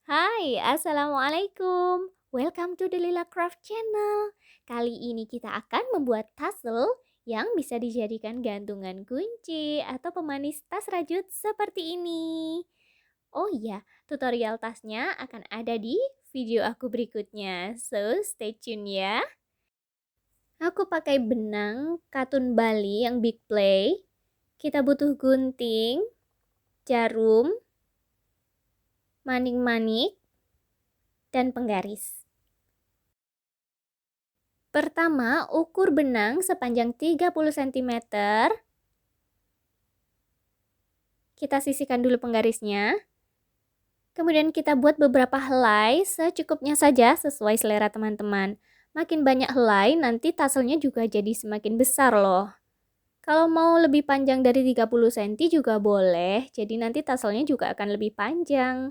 Hai, Assalamualaikum. Welcome to the Lila Craft Channel. Kali ini kita akan membuat tassel yang bisa dijadikan gantungan kunci atau pemanis tas rajut seperti ini. Oh iya, tutorial tasnya akan ada di video aku berikutnya. So, stay tune ya. Aku pakai benang katun Bali yang big play. Kita butuh gunting, jarum, manik-manik, dan penggaris. Pertama, ukur benang sepanjang 30 cm. Kita sisihkan dulu penggarisnya. Kemudian kita buat beberapa helai secukupnya saja sesuai selera teman-teman. Makin banyak helai, nanti tasselnya juga jadi semakin besar loh. Kalau mau lebih panjang dari 30 cm juga boleh, jadi nanti tasselnya juga akan lebih panjang.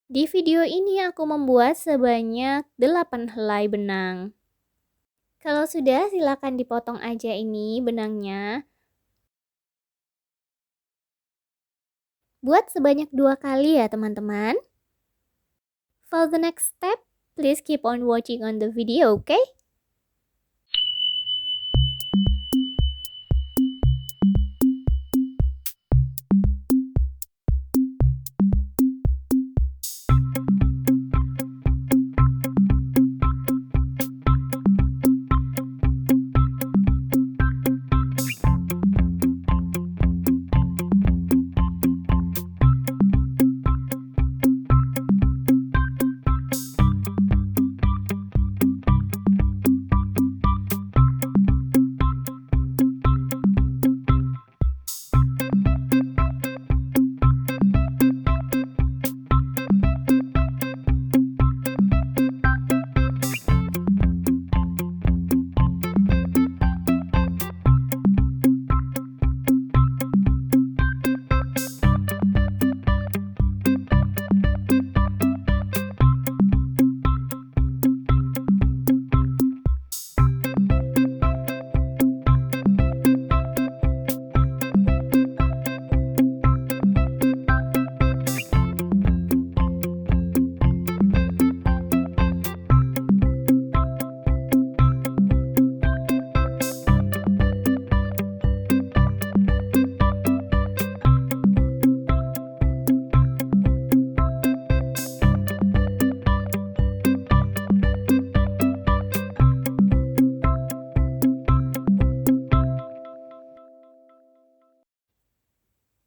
Di video ini aku membuat sebanyak 8 helai benang. Kalau sudah, silakan dipotong aja ini benangnya. Buat sebanyak 2 kali ya teman-teman. For the next step, please keep on watching on the video, okay?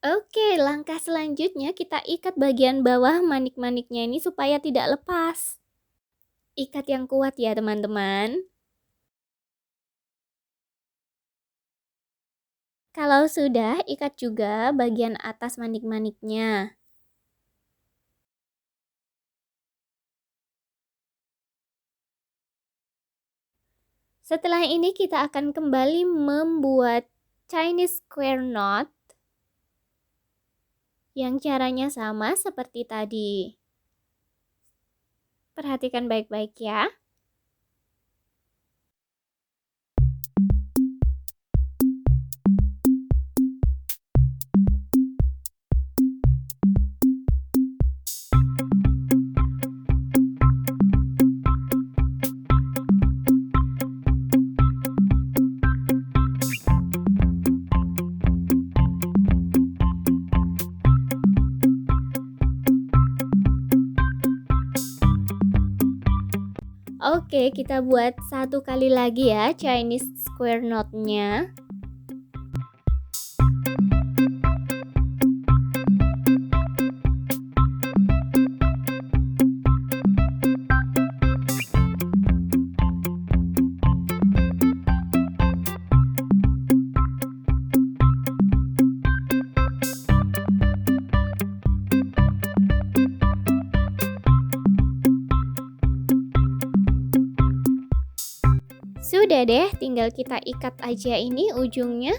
Oke, langkah selanjutnya kita ikat bagian bawah manik-maniknya ini supaya tidak lepas. Ikat yang kuat ya teman-teman. Kalau sudah, ikat juga bagian atas manik-maniknya. Setelah ini kita akan kembali membuat Chinese square knot yang caranya sama seperti tadi. Perhatikan baik-baik ya. Oke, kita buat satu kali lagi ya Chinese square knot-nya. Sudah deh, tinggal kita ikat aja ini ujungnya.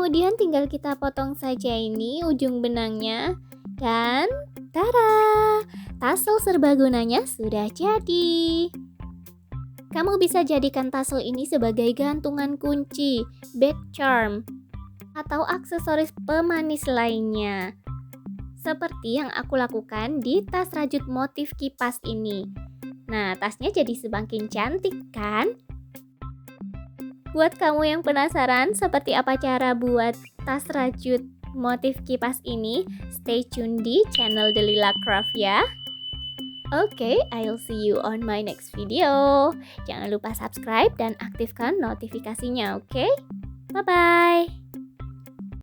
Kemudian tinggal kita potong saja ini ujung benangnya. Dan tada! Tassel serbagunanya sudah jadi. Kamu bisa jadikan tassel ini sebagai gantungan kunci, bag charm, atau aksesoris pemanis lainnya. Seperti yang aku lakukan di tas rajut motif kipas ini. Nah, tasnya jadi semakin cantik kan? Buat kamu yang penasaran seperti apa cara buat tas rajut motif kipas ini, stay tune di channel Delila Craft ya. Oke, I'll see you on my next video. Jangan lupa subscribe dan aktifkan notifikasinya, oke? Bye-bye.